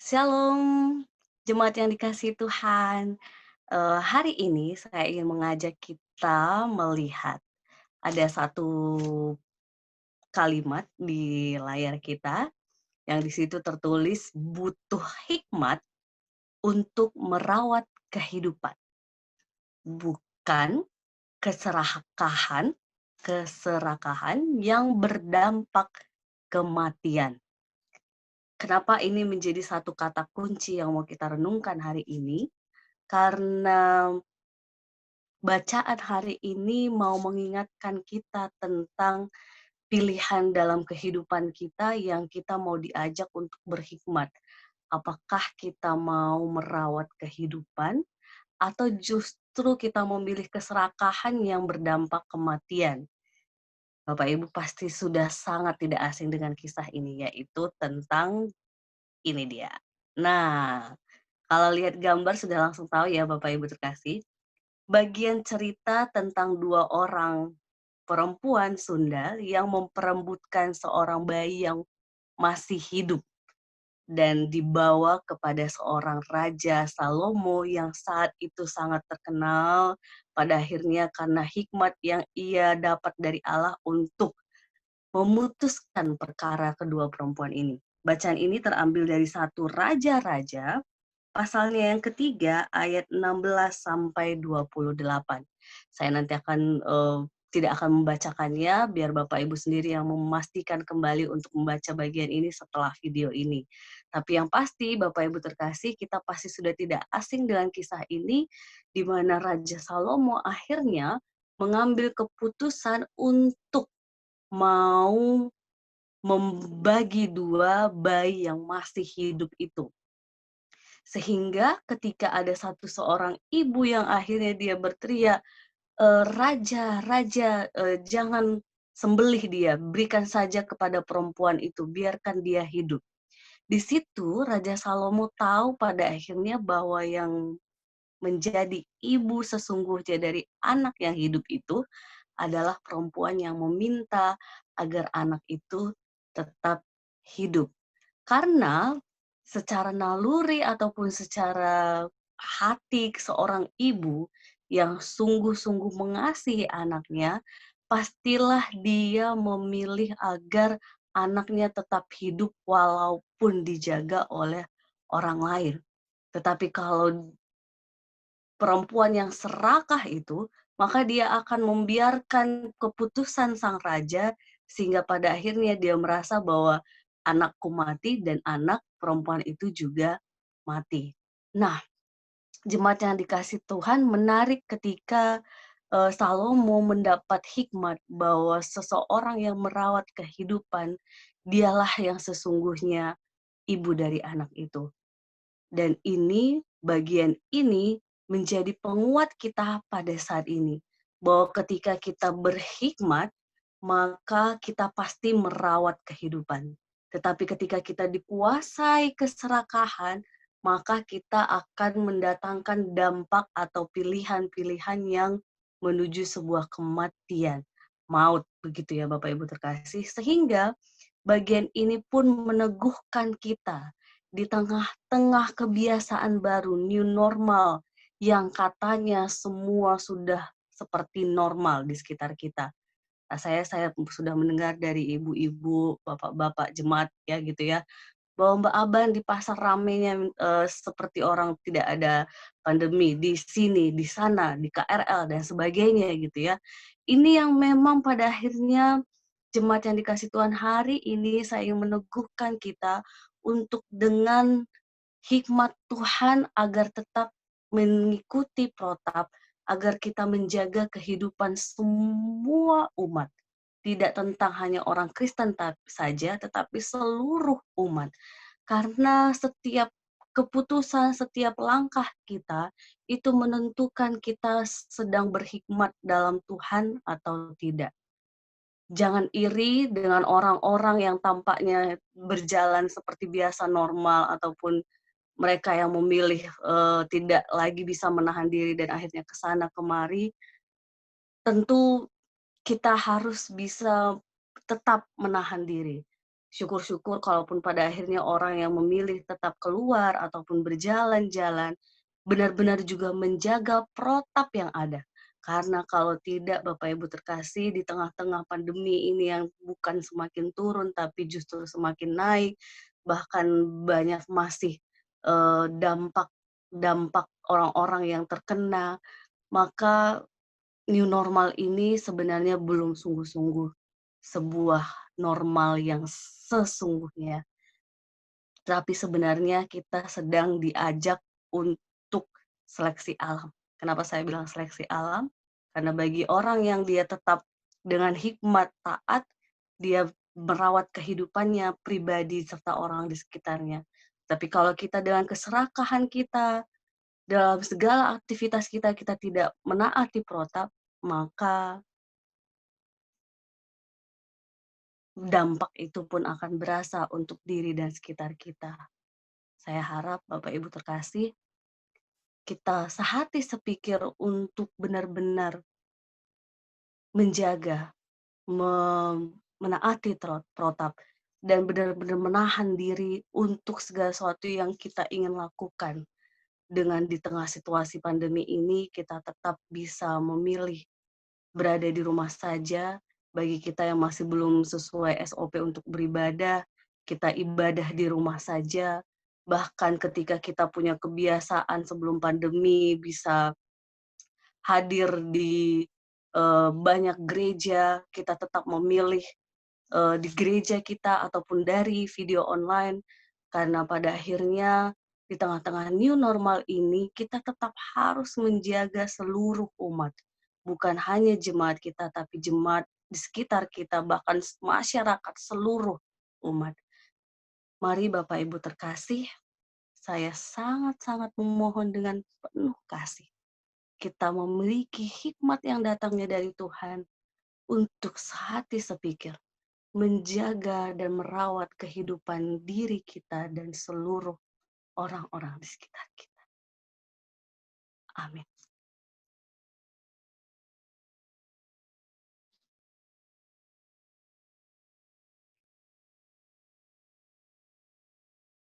Shalom, jemaat yang dikasihi Tuhan. Hari ini saya ingin mengajak kita melihat ada satu kalimat di layar kita yang di situ tertulis butuh hikmat untuk merawat kehidupan, bukan keserakahan keserakahan yang berdampak kematian. Kenapa ini menjadi satu kata kunci yang mau kita renungkan hari ini? Karena bacaan hari ini mau mengingatkan kita tentang pilihan dalam kehidupan kita yang kita mau diajak untuk berhikmat. Apakah kita mau merawat kehidupan atau justru kita memilih keserakahan yang berdampak kematian? Bapak Ibu pasti sudah sangat tidak asing dengan kisah ini, yaitu tentang ini dia. Nah, kalau lihat gambar sudah langsung tahu ya Bapak Ibu terkasih, bagian cerita tentang dua orang perempuan Sunda yang memperebutkan seorang bayi yang masih hidup dan dibawa kepada seorang raja Salomo yang saat itu sangat terkenal pada akhirnya karena hikmat yang ia dapat dari Allah untuk memutuskan perkara kedua perempuan ini. Bacaan ini terambil dari satu raja-raja pasalnya yang ketiga ayat 16 sampai 28. Saya nanti tidak akan membacakannya, biar Bapak Ibu sendiri yang memastikan kembali untuk membaca bagian ini setelah video ini. Tapi yang pasti Bapak Ibu terkasih, kita pasti sudah tidak asing dengan kisah ini, di mana Raja Salomo akhirnya mengambil keputusan untuk mau membagi dua bayi yang masih hidup itu. Sehingga ketika ada seorang ibu yang akhirnya dia berteriak, "Raja, raja, jangan sembelih dia, berikan saja kepada perempuan itu, biarkan dia hidup." Di situ Raja Salomo tahu pada akhirnya bahwa yang menjadi ibu sesungguhnya dari anak yang hidup itu adalah perempuan yang meminta agar anak itu tetap hidup. Karena secara naluri ataupun secara hati seorang ibu yang sungguh-sungguh mengasihi anaknya, pastilah dia memilih agar anaknya tetap hidup walaupun dijaga oleh orang lain. Tetapi kalau perempuan yang serakah itu, maka dia akan membiarkan keputusan sang raja sehingga pada akhirnya dia merasa bahwa anakku mati dan anak perempuan itu juga mati. Nah, jemaat yang dikasih Tuhan menarik ketika Salomo mendapat hikmat bahwa seseorang yang merawat kehidupan dialah yang sesungguhnya ibu dari anak itu. Dan ini, bagian ini menjadi penguat kita pada saat ini. Bahwa ketika kita berhikmat, maka kita pasti merawat kehidupan. Tetapi ketika kita dikuasai keserakahan, maka kita akan mendatangkan dampak atau pilihan-pilihan yang menuju sebuah kematian, maut, begitu ya Bapak Ibu terkasih. Sehingga bagian ini pun meneguhkan kita di tengah-tengah kebiasaan baru, new normal, yang katanya semua sudah seperti normal di sekitar kita. Nah, saya sudah mendengar dari ibu-ibu, bapak-bapak jemaat ya gitu ya, bahwa Mbak Aban di pasar ramenya seperti orang tidak ada pandemi di sini, di sana, di KRL dan sebagainya gitu ya. Ini yang memang pada akhirnya jemaat yang dikasih Tuhan hari ini saya ingin meneguhkan kita untuk dengan hikmat Tuhan agar tetap mengikuti protap, agar kita menjaga kehidupan semua umat. Tidak tentang hanya orang Kristen saja, tetapi seluruh umat. Karena setiap keputusan, setiap langkah kita, itu menentukan kita sedang berhikmat dalam Tuhan atau tidak. Jangan iri dengan orang-orang yang tampaknya berjalan seperti biasa normal ataupun mereka yang memilih, tidak lagi bisa menahan diri dan akhirnya ke sana kemari, tentu kita harus bisa tetap menahan diri. Syukur-syukur kalaupun pada akhirnya orang yang memilih tetap keluar ataupun berjalan-jalan, benar-benar juga menjaga protap yang ada. Karena kalau tidak, Bapak Ibu terkasih, di tengah-tengah pandemi ini yang bukan semakin turun tapi justru semakin naik, bahkan banyak masih dampak dampak orang-orang yang terkena, maka new normal ini sebenarnya belum sungguh-sungguh sebuah normal yang sesungguhnya, tapi sebenarnya kita sedang diajak untuk seleksi alam. Kenapa saya bilang seleksi alam? Karena bagi orang yang dia tetap dengan hikmat taat, dia merawat kehidupannya pribadi serta orang di sekitarnya. Tapi kalau kita dengan keserakahan kita, dalam segala aktivitas kita, kita tidak menaati protap, maka dampak itu pun akan berasa untuk diri dan sekitar kita. Saya harap Bapak Ibu terkasih, kita sehati sepikir untuk benar-benar menjaga, menaati protap, dan benar-benar menahan diri untuk segala sesuatu yang kita ingin lakukan. Dengan di tengah situasi pandemi ini, kita tetap bisa memilih berada di rumah saja. Bagi kita yang masih belum sesuai SOP untuk beribadah, kita ibadah di rumah saja. Bahkan ketika kita punya kebiasaan sebelum pandemi bisa hadir di banyak gereja, kita tetap memilih di gereja kita ataupun dari video online, karena pada akhirnya di tengah-tengah new normal ini kita tetap harus menjaga seluruh umat, bukan hanya jemaat kita tapi jemaat di sekitar kita, bahkan masyarakat seluruh umat. Mari Bapak Ibu terkasih, saya sangat-sangat memohon dengan penuh kasih, kita memiliki hikmat yang datangnya dari Tuhan untuk sehati sepikir menjaga dan merawat kehidupan diri kita dan seluruh orang-orang di sekitar kita. Amin.